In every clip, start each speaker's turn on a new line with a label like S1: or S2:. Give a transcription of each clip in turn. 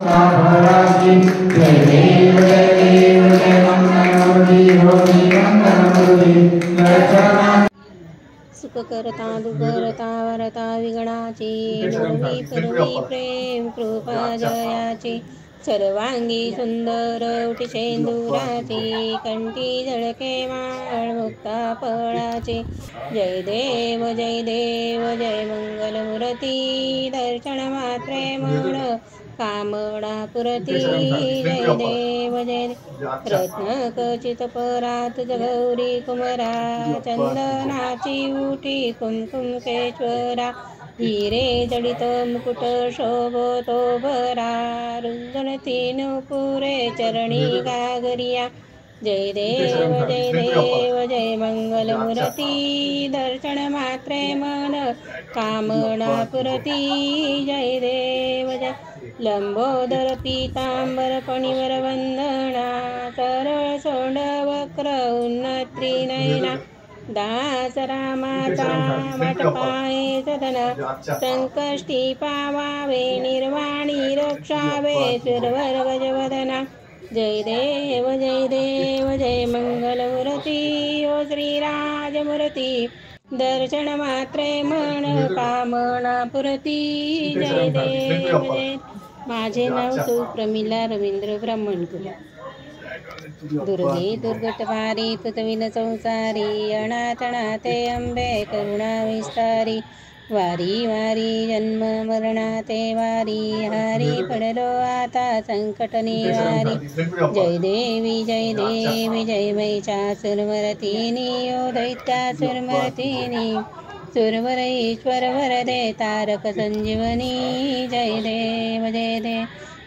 S1: जय देव जय देव जय मंगलमूर्ति होरी मंगलमूर्ति
S2: सुख करता दुखरता वरता विघ्नाची नुरवी पूर्वी प्रेम कृपा जयाची सर्वांगी सुंदर उठिशेंदुराची कंठी झळके माळ मुक्ता फळाची जय देव जय देव जय मंगलमूर्ती दर्शन मात्रे मन कामना पुरती जय देव जय रत्न खचित परात गौरी कुमरा चंदनाची उठी कुमकुमकेश्वरा हिरे जडित मुकुट शोभतो भरा रुंजणती नुपुरे चरणी गागरिया जय देव जय देव जय मंगलमूर्ती दर्शन मात्रे मन कामना पुरती जय देव जय लंबोदर पीतांबर फणीवर वंदना सरळ सोंड वक्र उन्नत्री नयना दास रामाचा वाटपाये सदना संकष्टी पावावे निर्वाणी रक्षावे सुरवर गजवदना जय देव जय मंगलमूर्ती ओ श्रीराजमूर्ती दर्शन मात्रे मन कामना पुरती जय देव जय माझे नाव सुप्रमिला रवींद्र ब्राह्मणकर दुर्गे दुर्गटभारी तुतविन संसारी अनाथनाथे अंबे करुणा विस्तारी वारी वारी जन्म मरणाते वारी हारी पडलो आता संकट निवारी जय देवी जय महिषासुरमर्दिनी ओ दैत्यासुरमर्दिनी सुरवर ईश्वर वरदे तारक संजीवनी जय देव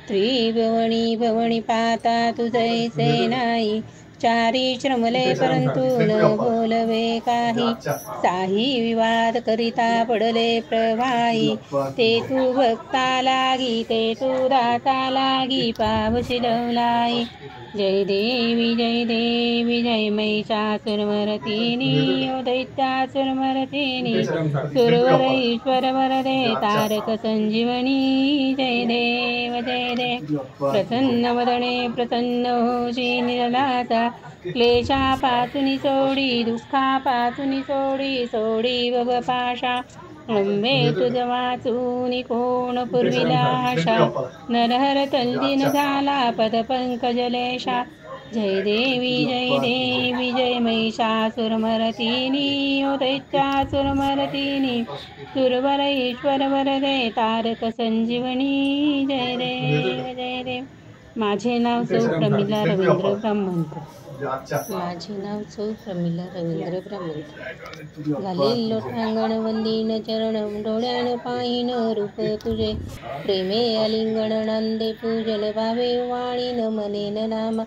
S2: त्रिभुवनी भवनी पाता तुझैसे नाही चारी श्रमले परंतु न बोलवे काही साही विवाद करिता पडले प्रवाही ते तू भक्ता लागी ते तू दाता लागी पावशिलवलाई जय देवी जय महिषासुरमर्दिनी ओ दैत्यासुरमर्दिनी सुरवर ईश्वर वरदे तारक संजीवनी जय देव प्रसन्न वदने प्रसन्न होशी निर्मलाचा क्लेशापासून सोडी दुःखापासून सोडी भवपाशा अंबे तुझ वाचून कोण पुरविला आशा नरहर तल्लीन झाला पदपंकजलेशा जय देवी जय महिषासुरमर्दिनी ओ दैत्यासुरमर्दिनी सुरवर ईश्वर वरदे तारक संजीवनी जय देव माझे नाव सुप्रमिला रवींद्र ब्राह्मणकर घालील लोटांगण वंदीन चरणम डोळ्यान पाहिन रूप तुझे प्रेमे अलिंगण नांदे पूजन भावे वाणीन मनेन नामा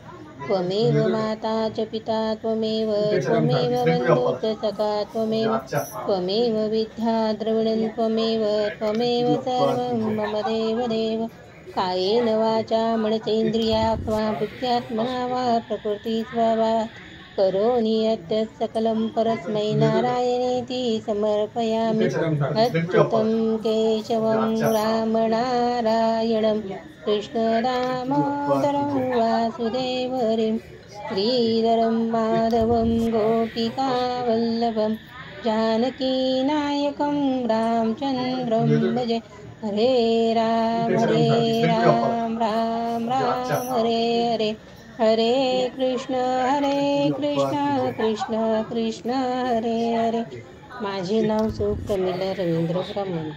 S2: त्वमेव माता च पिता त्वमेव बन्धुश्च सखा त्वमेव विद्या द्रविणं त्वमेव सर्वं मम देव कायेन वाचा मनसेन्द्रियात्मा बुद्ध्यात्मना वा प्रकृती स्वभावात् करोमि यत् सकलं परस्मै नारायणेति समर्पयामि अच्युतं केशवं रामनारायणं कृष्णदामोदरं वासुदेवरिं श्रीधरं माधवं गोपिकावल्लभं जानकीनायकं रामचन्द्रं भजे हरे राम राम हरे हरे हरे कृष्ण कृष्ण कृष्ण हरे हरे माझे नाव सुप्रमिला रवींद्र ब्राह्मण।